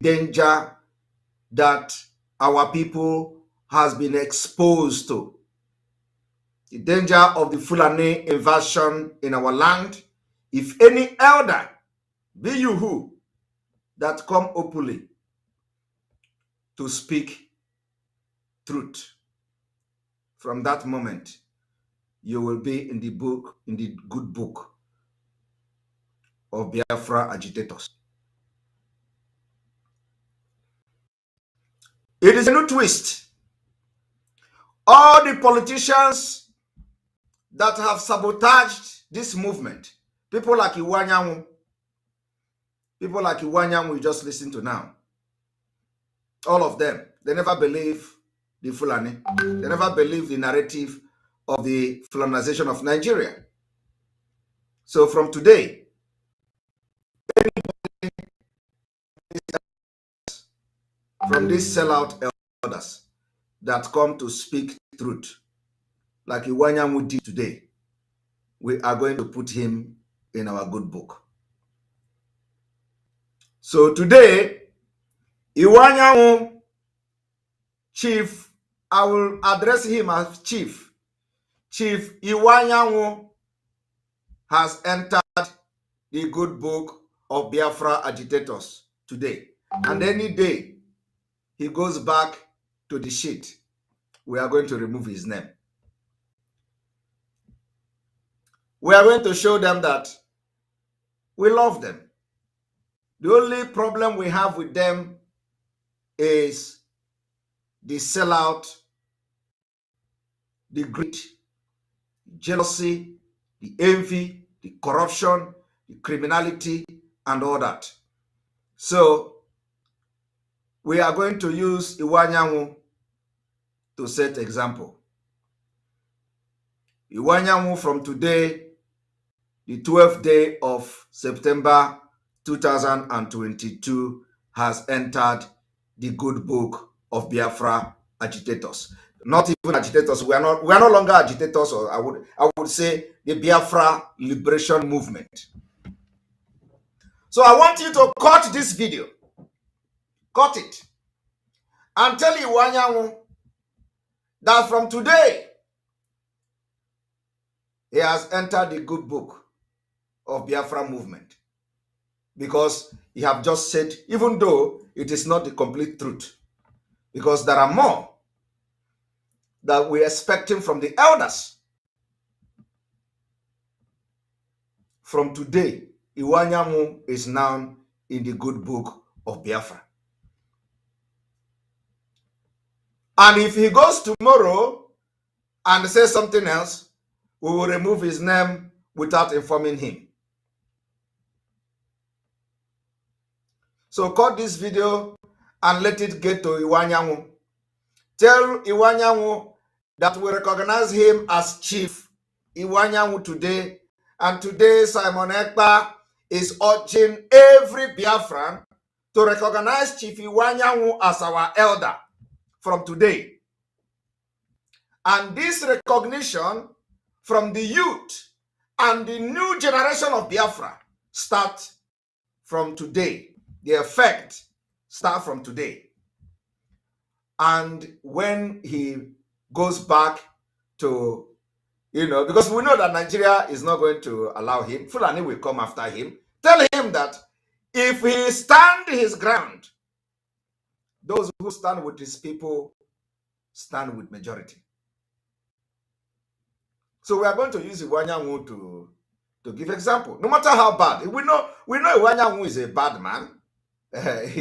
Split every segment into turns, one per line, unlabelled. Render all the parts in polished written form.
danger that our people has been exposed to. The danger of the Fulani invasion in our land. If any elder, be you who, that come openly to speak truth, from that moment, you will be in the book, in the good book of Biafra agitators. It is a new twist. All the politicians that have sabotaged this movement, people like Iwanyanwu, we just listen to now, all of them, they never believe the Fulani. They never believe the narrative of the Fulanization of Nigeria. So from today, from these sellout elders that come to speak truth, like Iwanyanwu did today, we are going to put him in our good book. So today, Iwanyanwu, Chief, I will address him as Chief. Chief Iwanyanwu has entered the good book of Biafra agitators today. And any day he goes back to the sheet, we are going to remove his name. We are going to show them that we love them. The only problem we have with them is the sellout, the greed, the jealousy, the envy, the corruption, the criminality, and all that. So we are going to use Iwanyanwu to set example. Iwanyanwu from today, the 12th day of September 2022, has entered the good book of Biafra agitators. Not even agitators. We are no longer agitators, or I would say the Biafra liberation movement. So I want you to cut this video. Cut it. And tell Iwanyanwu that from today, he has entered the good book of Biafra movement. Because he have just said, even though it is not the complete truth, because there are more that we're expecting from the elders. From today, Iwanyanwu is now in the good book of Biafra. And if he goes tomorrow and says something else, we will remove his name without informing him. So cut this video and let it get to Iwanyanwu. Tell Iwanyanwu that we recognize him as Chief Iwanyanwu today. And today Simon Ekpa is urging every Biafran to recognize Chief Iwanyanwu as our elder from today. And this recognition from the youth and the new generation of Biafra start from today. The effect start from today. And when he goes back to, because we know that Nigeria is not going to allow him, Fulani will come after him. Tell him that if he stand his ground, those who stand with his people stand with majority. So we are going to use Iwanyanwu to give example. No matter how bad, we know Iwanyanwu is a bad man. If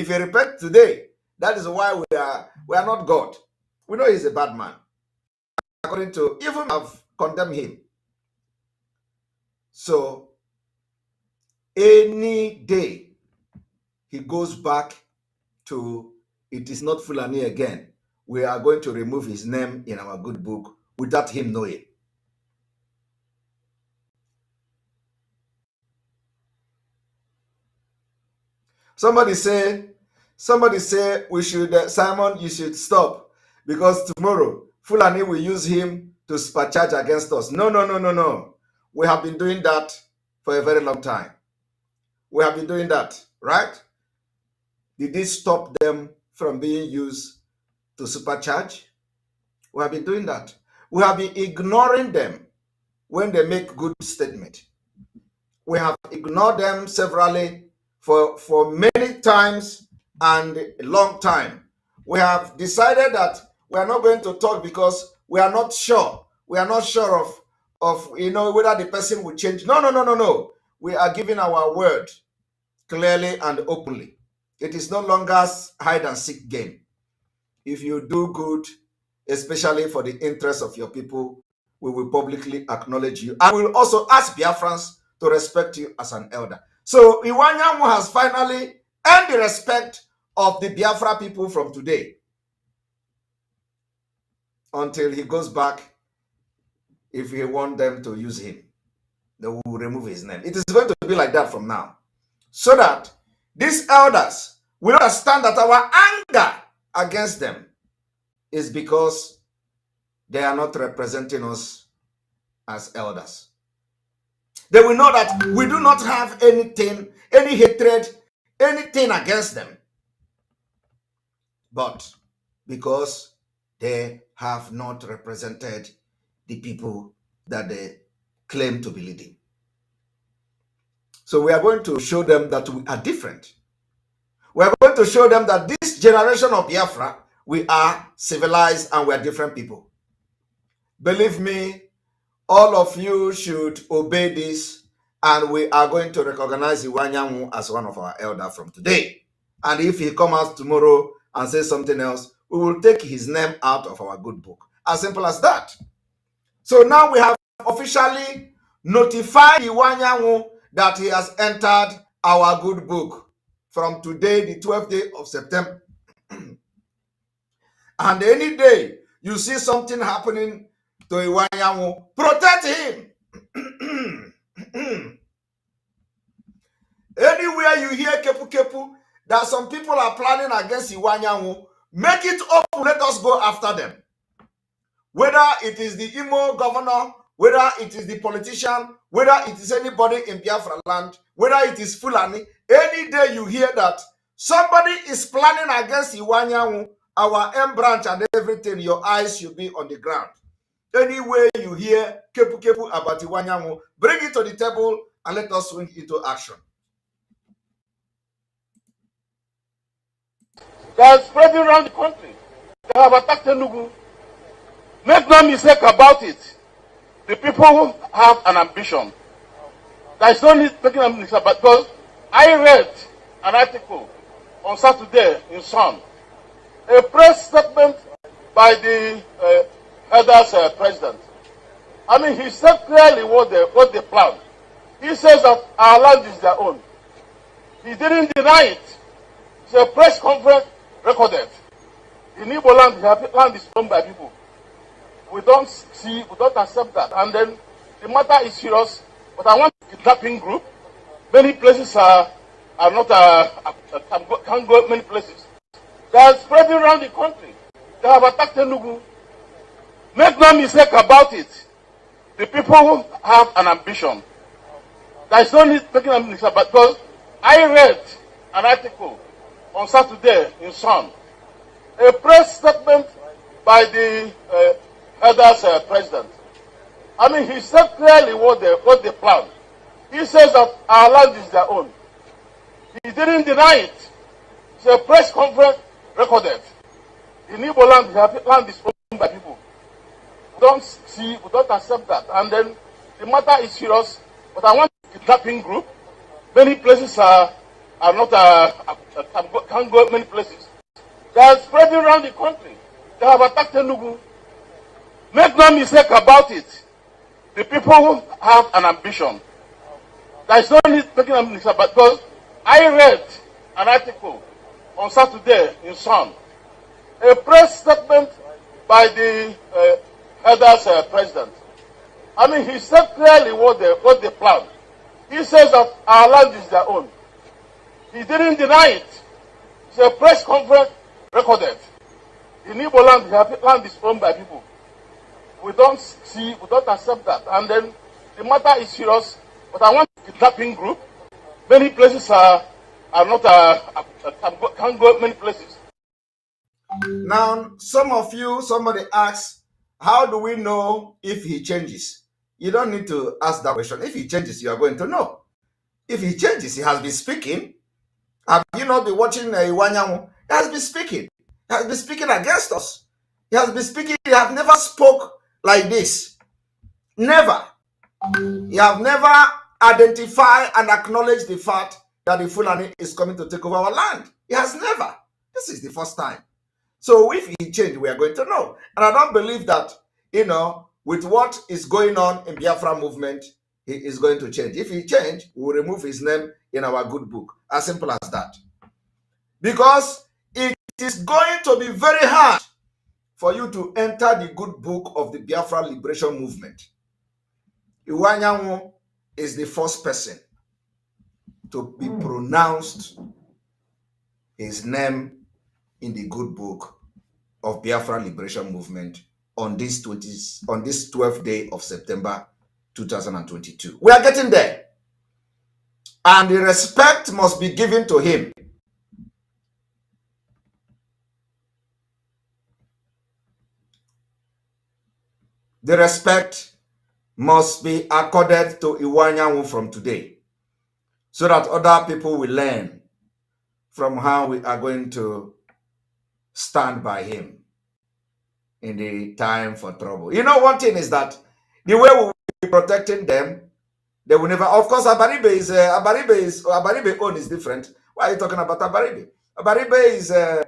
he repent today, that is why we are not God. We know he's a bad man. According to, even have condemned him. So any day he goes back to it is not Fulani again, we are going to remove his name in our good book without him knowing. Somebody say we should, Simon, you should stop, because tomorrow Fulani will use him to supercharge against us. No. We have been doing that for a very long time. We have been doing that, right? Did it stop them from being used to supercharge? We have been doing that. We have been ignoring them when they make good statement. We have ignored them severally for many times and a long time. We have decided that we are not going to talk because we are not sure. We are not sure of whether the person will change. No. We are giving our word clearly and openly. It is no longer hide and seek game. If you do good, especially for the interest of your people, we will publicly acknowledge you. And we will also ask Biafrans to respect you as an elder. So Iwanyanwu has finally earned the respect of the Biafra people from today until he goes back. If he want them to use him, they will remove his name. It is going to be like that from now, so that these elders will understand that our anger against them is because they are not representing us as elders. They will know that we do not have anything, any hatred, anything against them. But because they have not represented the people that they claim to be leading. So we are going to show them that we are different. We are going to show them that this generation of Biafra, we are civilized and we are different people. Believe me, all of you should obey this, and we are going to recognize Iwanyanwu as one of our elders from today. And if he comes out tomorrow and says something else, we will take his name out of our good book. As simple as that. So now we have officially notified Iwanyanwu that he has entered our good book from today, the 12th day of September. And any day you see something happening to Iwanyanwu, protect him. Anywhere you hear kepu kepu that some people are planning against Iwanyanwu, make it open, let us go after them. Whether it is the Imo governor, whether it is the politician, whether it is anybody in Biafra land, whether it is Fulani, any day you hear that somebody is planning against Iwanyanwu, our M branch and everything, your eyes should be on the ground. Anywhere you hear kepu kepu about Iwanyanwu, bring it to the table and let us swing into action.
They are spreading around the country. They have attacked Enugu. Make no mistake about it. The people have an ambition. There is no need making a mistake about it, because I read an article on Saturday in Sun, a press statement by the elders president. I mean, he said clearly what they planned. He says that our land is their own. He didn't deny it. It's a press conference recorded. In Igbo land, the land is owned by people. We don't accept that. And then the matter is serious. But I want a kidnapping group. Many places are not can't go many places. They are spreading around the country. They have attacked Enugu. Make no mistake about it. The people have an ambition. There is no need making a mistake about it, because I read an article on Saturday in Sun, a press statement by the elders president. I mean, he said clearly what they planned. He says that our land is their own. He didn't deny it. It's a press conference recorded. In Igbo land, the land is owned by people. We don't accept that. And then the matter is serious. But I want a kidnapping group. Many places are not can't go many places. They are spreading around the country. They have attacked Enugu. Make no mistake about it. The people have an ambition. There is no need making a mistake about it, because I read an article on Saturday in Sun, a press statement by the elders president. I mean, he said clearly what they planned. He says that our land is their own. He didn't deny it. It's a press conference recorded. In Igbo land, the land is owned by people. We don't accept that. And then the matter is serious. But I want a kidnapping group. Many places are I'm not can't go many places.
Now, somebody asks, how do we know if he changes? You don't need to ask that question. If he changes, you are going to know. If he changes, he has been speaking. Have you not been watching Iwanyanwu? He has been speaking. He has been speaking against us. He has been speaking. He has never spoke like this. Never. He have never identified and acknowledged the fact that the Fulani is coming to take over our land. He has never. This is the first time. So if he changed, we are going to know. And I don't believe that, with what is going on in Biafra movement, he is going to change. If he change, we will remove his name in our good book. As simple as that. Because it is going to be very hard for you to enter the good book of the Biafra liberation movement. Iwanyanwu is the first person to be pronounced his name in the good book of Biafra liberation movement on this 12th day of September 2022. We are getting there. And the respect must be given to him. The respect must be accorded to Iwanyanwu from today, so that other people will learn from how we are going to stand by him in the time for trouble. You know, one thing is that the way we will be protecting them, they will never. Of course, Abaribe own is different. Why are you talking about Abaribe? Abaribe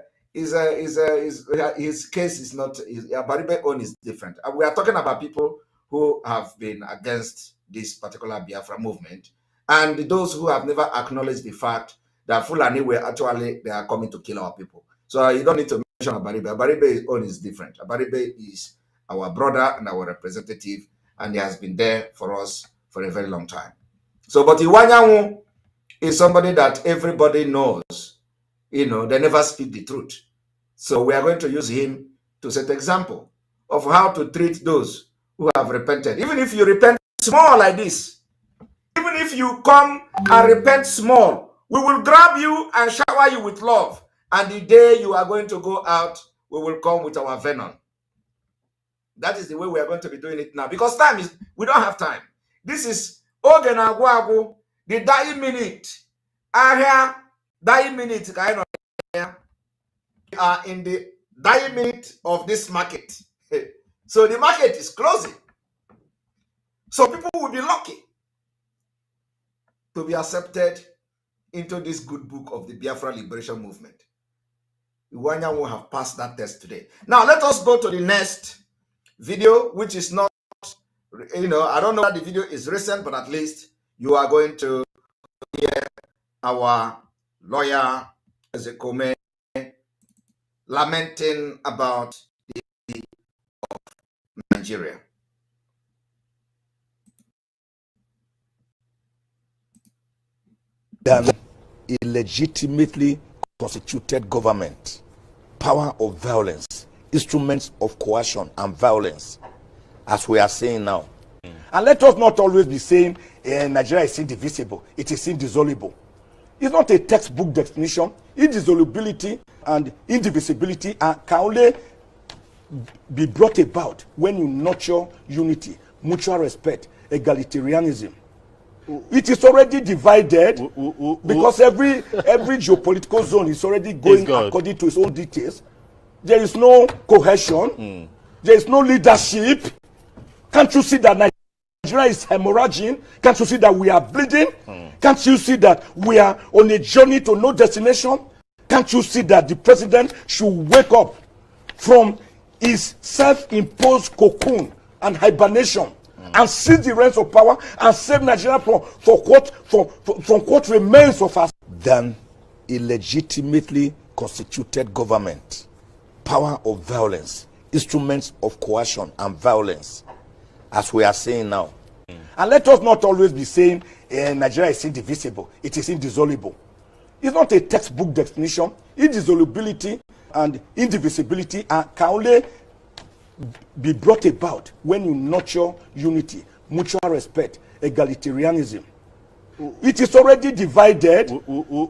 his case is not. Abaribe own is different. We are talking about people who have been against this particular Biafra movement, and those who have never acknowledged the fact that Fulani they are coming to kill our people. So you don't need to mention Abaribe. Abaribe's own is different. Abaribe is our brother and our representative, and he has been there for us for a very long time. So, but Iwanyanwu is somebody that everybody knows. They never speak the truth. So we are going to use him to set example of how to treat those who have repented. Even if you repent small like this, even if you come and repent small, we will grab you and shower you with love. And the day you are going to go out, we will come with our venom. That is the way we are going to be doing it now. Because we don't have time. This is Ogenagwagu, the dying minute. Area, dying minute. We are in the dying minute of this market. So the market is closing. So people will be lucky to be accepted into this good book of the Biafra liberation movement. Iwanyanwu will have passed that test today. Now let us go to the next video, which is not, I don't know that the video is recent, but at least you are going to hear our lawyer Ezekome lamenting about the of Nigeria.
Than illegitimately constituted government, power of violence, instruments of coercion and violence, as we are saying now. And let us not always be saying Nigeria is indivisible, it is indissoluble. It's not a textbook definition. Indissolubility and indivisibility can only be brought about when you nurture unity, mutual respect, egalitarianism. It is already divided because every geopolitical zone is already going according to its own details. There is no cohesion. There is no leadership. Can't you see that Nigeria is hemorrhaging? Can't you see that we are bleeding? Can't you see that we are on a journey to no destination? Can't you see that the president should wake up from his self-imposed cocoon and hibernation and seize the reins of power and save Nigeria from what remains of us? Than illegitimately constituted government, power of violence, instruments of coercion and violence, as we are saying now. And let us not always be saying Nigeria is indivisible, it is indissoluble. It's not a textbook definition. Indissolubility and indivisibility can only be brought about when you nurture unity, mutual respect, egalitarianism. It is already divided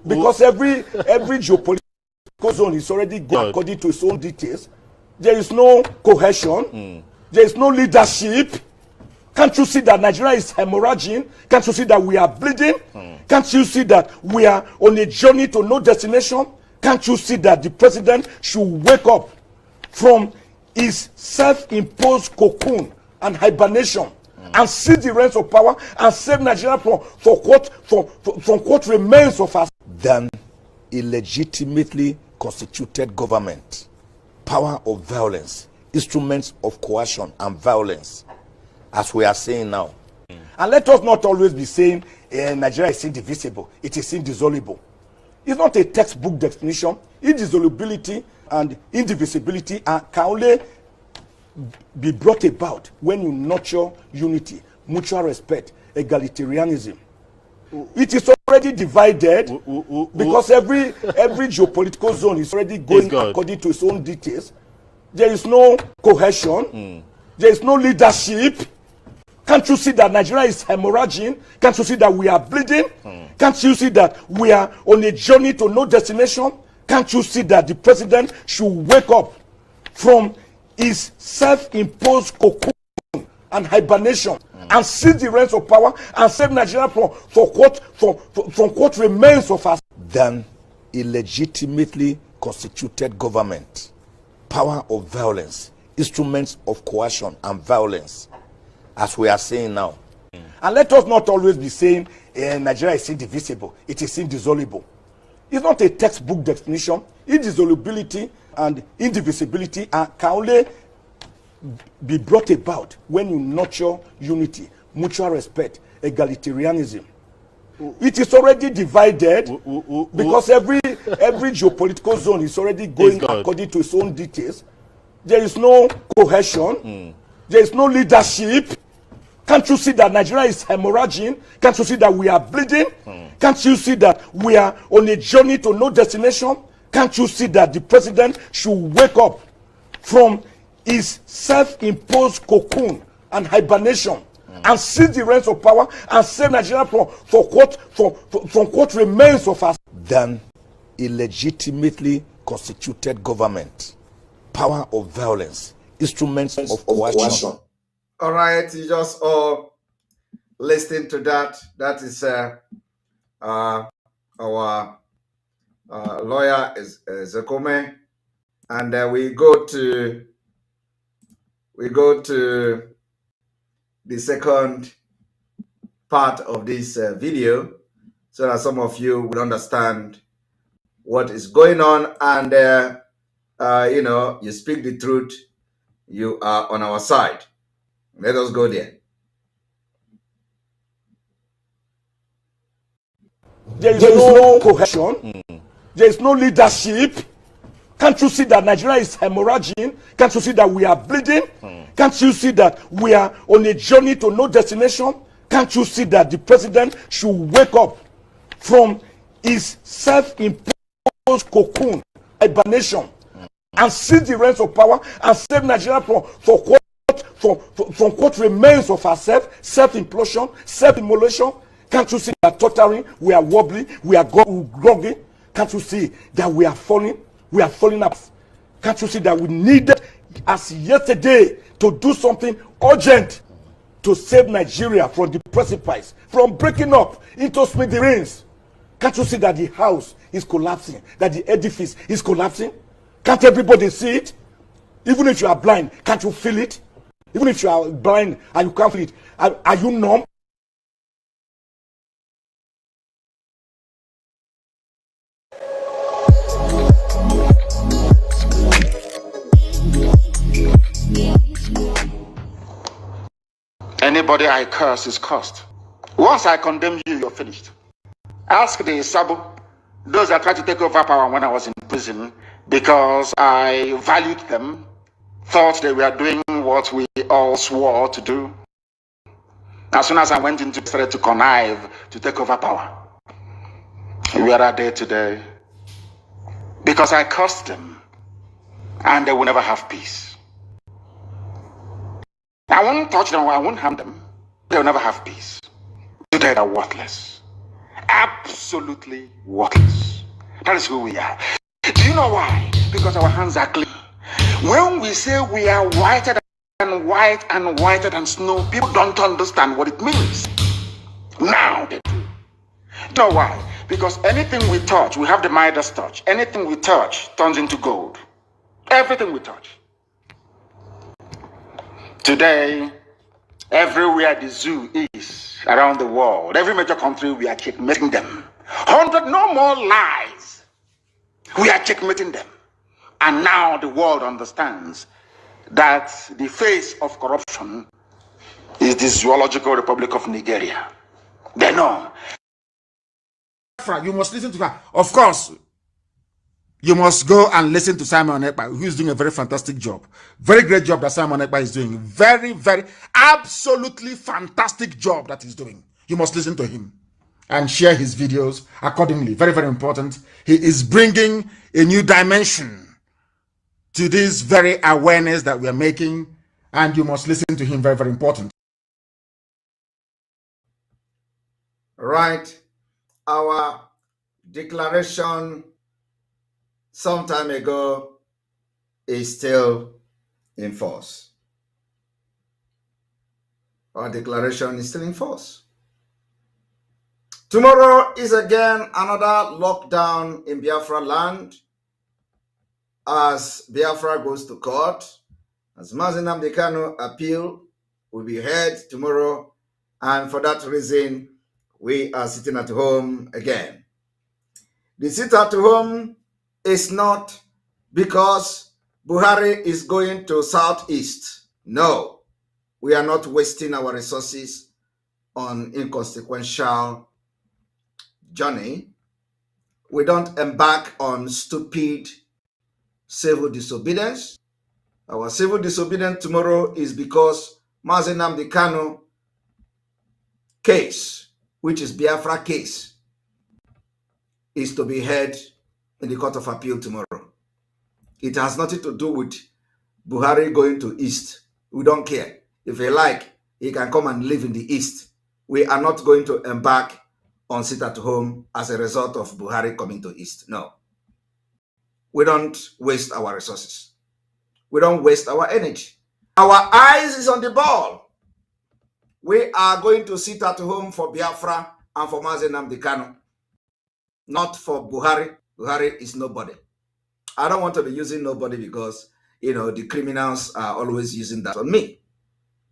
because every geopolitical zone is already going according to its own details. There is no cohesion. There is no leadership. Can't you see that Nigeria is hemorrhaging? Can't you see that we are bleeding? Can't you see that we are on a journey to no destination? Can't you see that the president should wake up from his self-imposed cocoon and hibernation and seize the reins of power and save Nigeria from what remains of us?
Than illegitimately constituted government, power of violence, instruments of coercion and violence, as we are saying now.
And let us not always be saying Nigeria is indivisible, it is indissoluble. It's not a textbook definition. Indissolubility and indivisibility can only be brought about when you nurture unity, mutual respect, egalitarianism. It is already divided because every geopolitical zone is already going according to its own details. There is no cohesion. There is no leadership. Can't you see that Nigeria is hemorrhaging? Can't you see that we are bleeding? Can't you see that we are on a journey to no destination? Can't you see that the president should wake up from his self-imposed cocoon and hibernation and seize the reins of power and save Nigeria from what remains of us?
Than illegitimately constituted government, power of violence, instruments of coercion and violence, as we are saying now.
And let us not always be saying Nigeria is indivisible, it is indissoluble. It's not a textbook definition. Indissolubility and indivisibility can only be brought about when you nurture unity, mutual respect, egalitarianism. It is already divided because every geopolitical zone is already going according to its own details. There is no cohesion. There is no leadership. Can't you see that Nigeria is hemorrhaging? Can't you see that we are bleeding? Can't you see that we are on a journey to no destination? Can't you see that the president should wake up from his self-imposed cocoon and hibernation and seize the reins of power and save Nigeria from what remains of us?
Than illegitimately constituted government, power of violence, instruments of coercion.
All right, you just all listening to that. That is our lawyer is Zekome, and we go to the second part of this video, so that some of you will understand what is going on, and you speak the truth. You are on our side. Let us go there.
There is no cohesion. There is no leadership. Can't you see that Nigeria is hemorrhaging? Can't you see that we are bleeding? Can't you see that we are on a journey to no destination? Can't you see that the president should wake up from his self-imposed cocoon, hibernation, and seize the reins of power and save Nigeria from what remains of ourselves, self-implosion, self-immolation? Can't you see that tottering, we are wobbly, we are groggy? Can't you see that we are falling? We are falling up. Can't you see that we needed, as yesterday, to do something urgent to save Nigeria from the precipice, from breaking up into smithereens? Can't you see that the house is collapsing, that the edifice is collapsing? Can't everybody see it? Even if you are blind, can't you feel it? Even if you are blind and you can't feel it, are you numb?
Anybody I curse is cursed. Once I condemn you, you're finished. Ask the Sabo, those that tried to take over power when I was in prison, because I valued them, thought they were doing what we all swore to do. As soon as I went into started to connive to take over power, where are they today? Because I cursed them, and they will never have peace. I won't touch them, I won't harm them. They'll never have peace. Today they're worthless. Absolutely worthless. That is who we are. Do you know why? Because our hands are clean. When we say we are whiter than white and whiter than snow, people don't understand what it means. Now they do. You know why? Because anything we touch, we have the Midas touch. Anything we touch turns into gold. Everything we touch. Today, everywhere the zoo is around the world, every major country, we are checkmating them. 100, no more lies. We are checkmating them. And now the world understands that the face of corruption is the Zoological Republic of Nigeria. They know.
You must listen to her. Of course, you must go and listen to Simon Ekpa, who is doing a very fantastic job. Very great job that Simon Ekpa is doing. Very, very, absolutely fantastic job that he's doing. You must listen to him and share his videos accordingly. Very, very important. He is bringing a new dimension to this very awareness that we are making, and you must listen to him. Very, very important.
Right. Our declaration some time ago is still in force. Our declaration is still in force. Tomorrow is again another lockdown in Biafra land as Biafra goes to court. As Mazi Nnamdi Kanu appeal will be heard tomorrow, and for that reason, we are sitting at home again. The sit at home is not because Buhari is going to Southeast. No, we are not wasting our resources on inconsequential journey. We don't embark on stupid civil disobedience. Our civil disobedience tomorrow is because Mazi Nnamdi Kanu case, which is Biafra case, is to be heard in the Court of Appeal tomorrow. It has nothing to do with Buhari going to East. We don't care. If he like, he can come and live in the East. We are not going to embark on sit at home as a result of Buhari coming to East. No. We don't waste our resources. We don't waste our energy. Our eyes is on the ball. We are going to sit at home for Biafra and for Mazi Nnamdi Kanu, not for Buhari. Buhari is nobody. I don't want to be using nobody because, you know, the criminals are always using that on me.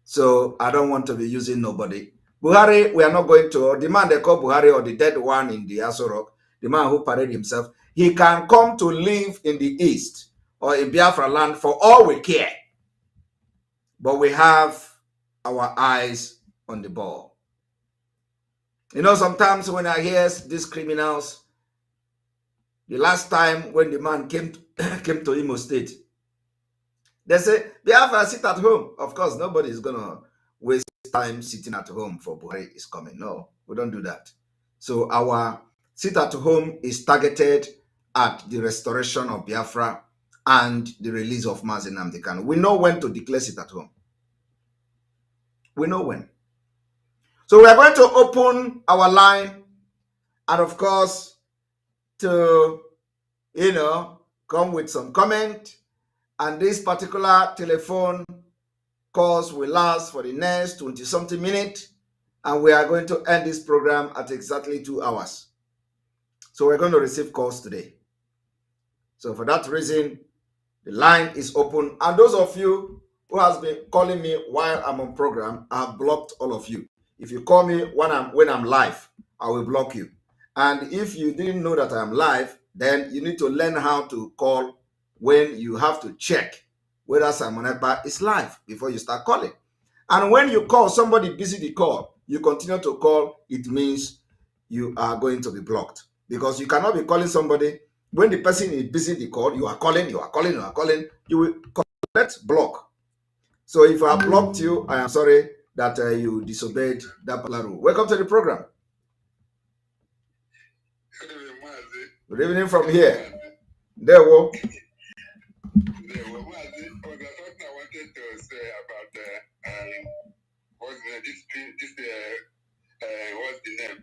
So I don't want to be using nobody. Buhari, we are not going to, the man they call Buhari, or the dead one in the Aso Rock, the man who paraded himself, he can come to live in the East or in Biafra land for all we care. But we have our eyes on the ball. You know, sometimes when I hear these criminals, the last time when the man came to Imo State, they say, Biafra, sit at home. Of course, nobody is going to waste time sitting at home for Buhari is coming. No, we don't do that. So our sit at home is targeted at the restoration of Biafra and the release of Mazi Nnamdi Kanu. We know when to declare sit at home. We know when. So we are going to open our line and, of course, to, you know, come with some comment. And this particular telephone calls will last for the next 20-something minutes. And we are going to end this program at exactly 2 hours. So we're going to receive calls today. So for that reason, the line is open. And those of you who has been calling me while I'm on program, I have blocked all of you. If you call me when I'm live, I will block you. And if you didn't know that I'm live, then you need to learn how to call when you have to check whether Simon Ekpa is live before you start calling. And when you call somebody busy the call, you continue to call, it means you are going to be blocked. Because you cannot be calling somebody when the person is busy the call, you are calling, you will collect block. So if I blocked you, I am sorry that you disobeyed that particular rule. Welcome to the program. Good evening from here. There we go.
There was something I wanted to say about what's the name?